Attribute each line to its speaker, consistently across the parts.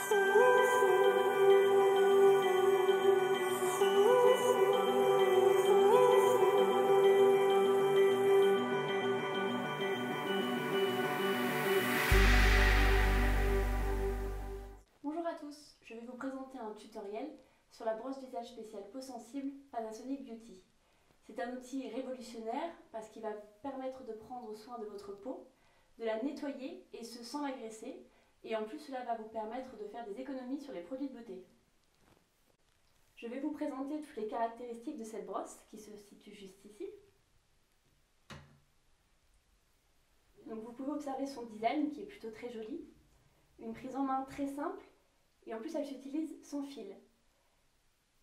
Speaker 1: Bonjour à tous, je vais vous présenter un tutoriel sur la brosse visage spéciale peau sensible Panasonic Beauty. C'est un outil révolutionnaire parce qu'il va permettre de prendre soin de votre peau, de la nettoyer et ce sans l'agresser, et en plus cela va vous permettre de faire des économies sur les produits de beauté. Je vais vous présenter toutes les caractéristiques de cette brosse qui se situe juste ici. Donc vous pouvez observer son design qui est plutôt très joli, une prise en main très simple et en plus elle s'utilise sans fil.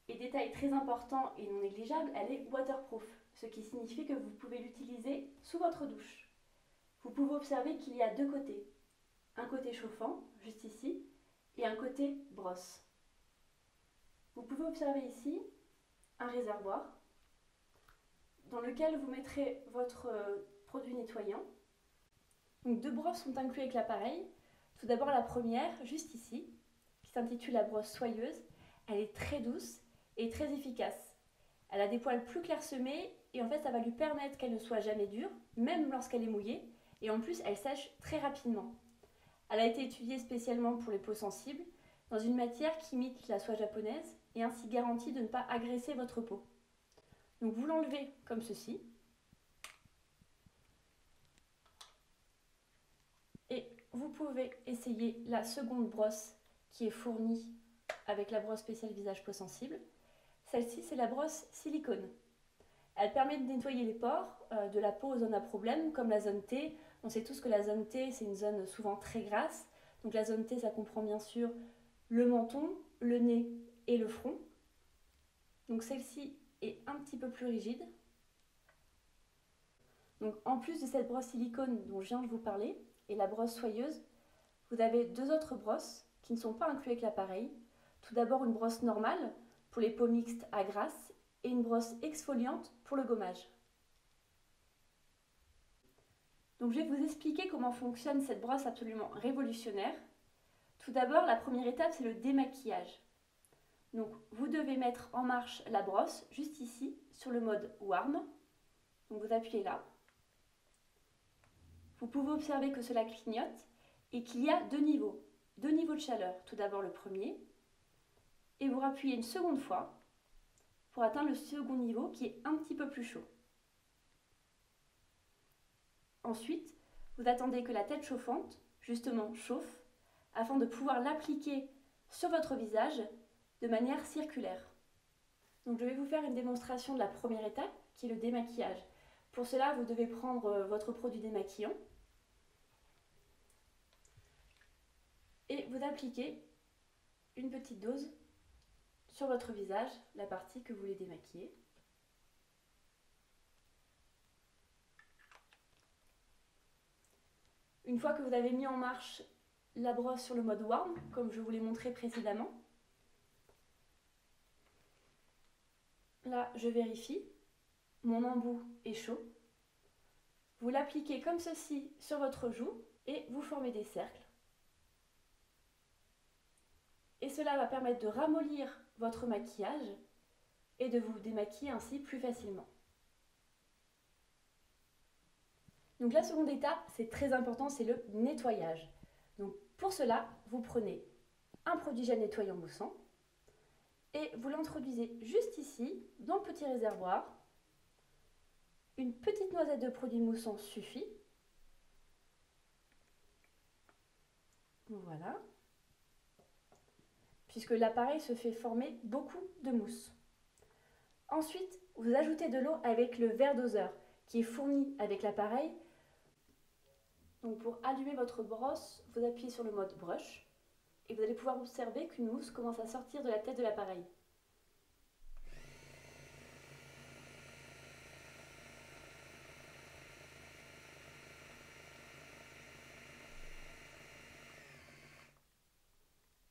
Speaker 1: Et détail très important et non négligeable, elle est waterproof, ce qui signifie que vous pouvez l'utiliser sous votre douche. Vous pouvez observer qu'il y a deux côtés, un côté chauffant, juste ici, et un côté brosse. Vous pouvez observer ici un réservoir dans lequel vous mettrez votre produit nettoyant. Donc deux brosses sont incluses avec l'appareil. Tout d'abord la première, juste ici, qui s'intitule la brosse soyeuse. Elle est très douce et très efficace. Elle a des poils plus clairsemés et en fait ça va lui permettre qu'elle ne soit jamais dure, même lorsqu'elle est mouillée, et en plus elle sèche très rapidement. Elle a été étudiée spécialement pour les peaux sensibles, dans une matière qui imite la soie japonaise et ainsi garantit de ne pas agresser votre peau. Donc vous l'enlevez comme ceci. Et vous pouvez essayer la seconde brosse qui est fournie avec la brosse spéciale visage peau sensible. Celle-ci, c'est la brosse silicone. Elle permet de nettoyer les pores de la peau aux zones à problème, comme la zone T. On sait tous que la zone T, c'est une zone souvent très grasse. Donc la zone T, ça comprend bien sûr le menton, le nez et le front. Donc celle-ci est un petit peu plus rigide. Donc en plus de cette brosse silicone dont je viens de vous parler, et la brosse soyeuse, vous avez deux autres brosses qui ne sont pas incluses avec l'appareil. Tout d'abord une brosse normale pour les peaux mixtes à grasse et une brosse exfoliante pour le gommage. Donc je vais vous expliquer comment fonctionne cette brosse absolument révolutionnaire. Tout d'abord, la première étape, c'est le démaquillage. Donc vous devez mettre en marche la brosse juste ici sur le mode warm. Donc vous appuyez là. Vous pouvez observer que cela clignote et qu'il y a deux niveaux de chaleur. Tout d'abord le premier, et vous rappuyez une seconde fois pour atteindre le second niveau qui est un petit peu plus chaud. Ensuite, vous attendez que la tête chauffante, justement, chauffe afin de pouvoir l'appliquer sur votre visage de manière circulaire. Donc je vais vous faire une démonstration de la première étape qui est le démaquillage. Pour cela, vous devez prendre votre produit démaquillant et vous appliquez une petite dose sur votre visage, la partie que vous voulez démaquiller. Une fois que vous avez mis en marche la brosse sur le mode warm, comme je vous l'ai montré précédemment, là je vérifie, mon embout est chaud. Vous l'appliquez comme ceci sur votre joue et vous formez des cercles. Et cela va permettre de ramollir votre maquillage et de vous démaquiller ainsi plus facilement. Donc la seconde étape, c'est très important, c'est le nettoyage. Donc pour cela, vous prenez un produit gel nettoyant moussant et vous l'introduisez juste ici, dans le petit réservoir. Une petite noisette de produit moussant suffit. Voilà. Puisque l'appareil se fait former beaucoup de mousse. Ensuite, vous ajoutez de l'eau avec le verre doseur qui est fourni avec l'appareil. Donc pour allumer votre brosse, vous appuyez sur le mode brush et vous allez pouvoir observer qu'une mousse commence à sortir de la tête de l'appareil.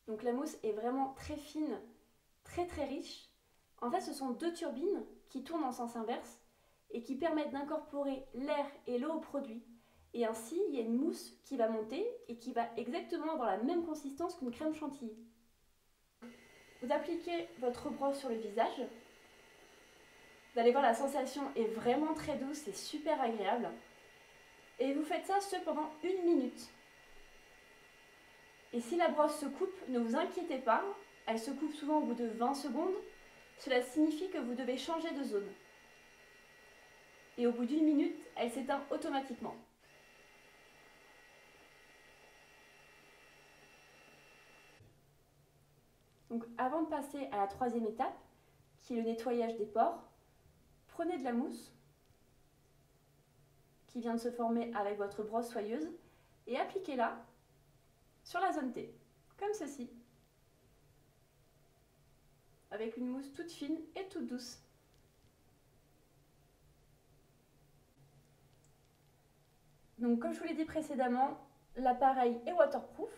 Speaker 1: Donc la mousse est vraiment très fine, très riche. En fait, ce sont deux turbines qui tournent en sens inverse et qui permettent d'incorporer l'air et l'eau au produit. Et ainsi, il y a une mousse qui va monter et qui va exactement avoir la même consistance qu'une crème chantilly. Vous appliquez votre brosse sur le visage. Vous allez voir, la sensation est vraiment très douce et super agréable. Et vous faites ça pendant 1 minute. Et si la brosse se coupe, ne vous inquiétez pas, elle se coupe souvent au bout de 20 secondes. Cela signifie que vous devez changer de zone. Et au bout d'1 minute, elle s'éteint automatiquement. Donc avant de passer à la 3e étape, qui est le nettoyage des pores, prenez de la mousse qui vient de se former avec votre brosse soyeuse et appliquez-la sur la zone T, comme ceci, avec une mousse toute fine et toute douce. Donc comme je vous l'ai dit précédemment, l'appareil est waterproof,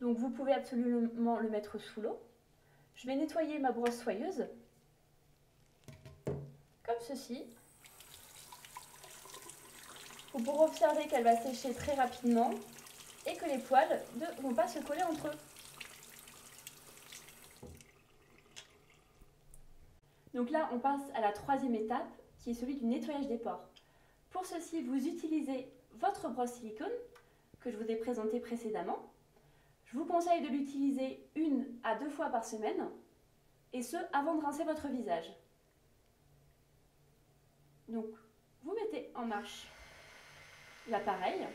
Speaker 1: donc vous pouvez absolument le mettre sous l'eau. Je vais nettoyer ma brosse soyeuse, comme ceci. Vous pourrez observer qu'elle va sécher très rapidement et que les poils ne vont pas se coller entre eux. Donc là, on passe à la 3e étape, qui est celui du nettoyage des pores. Pour ceci, vous utilisez votre brosse silicone, que je vous ai présentée précédemment. Je vous conseille de l'utiliser 1 à 2 fois par semaine, et ce, avant de rincer votre visage. Donc, vous mettez en marche l'appareil,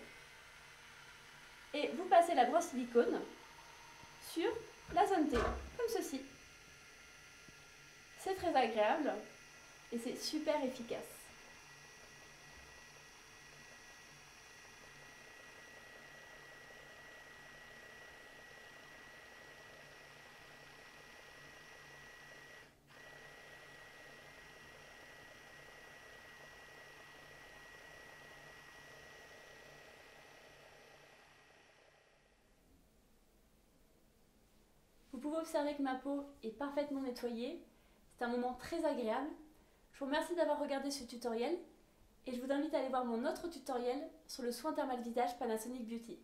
Speaker 1: et vous passez la brosse silicone sur la zone T, comme ceci. C'est très agréable et c'est super efficace. Vous pouvez observer que ma peau est parfaitement nettoyée. C'est un moment très agréable. Je vous remercie d'avoir regardé ce tutoriel et je vous invite à aller voir mon autre tutoriel sur le soin thermal visage Panasonic Beauty.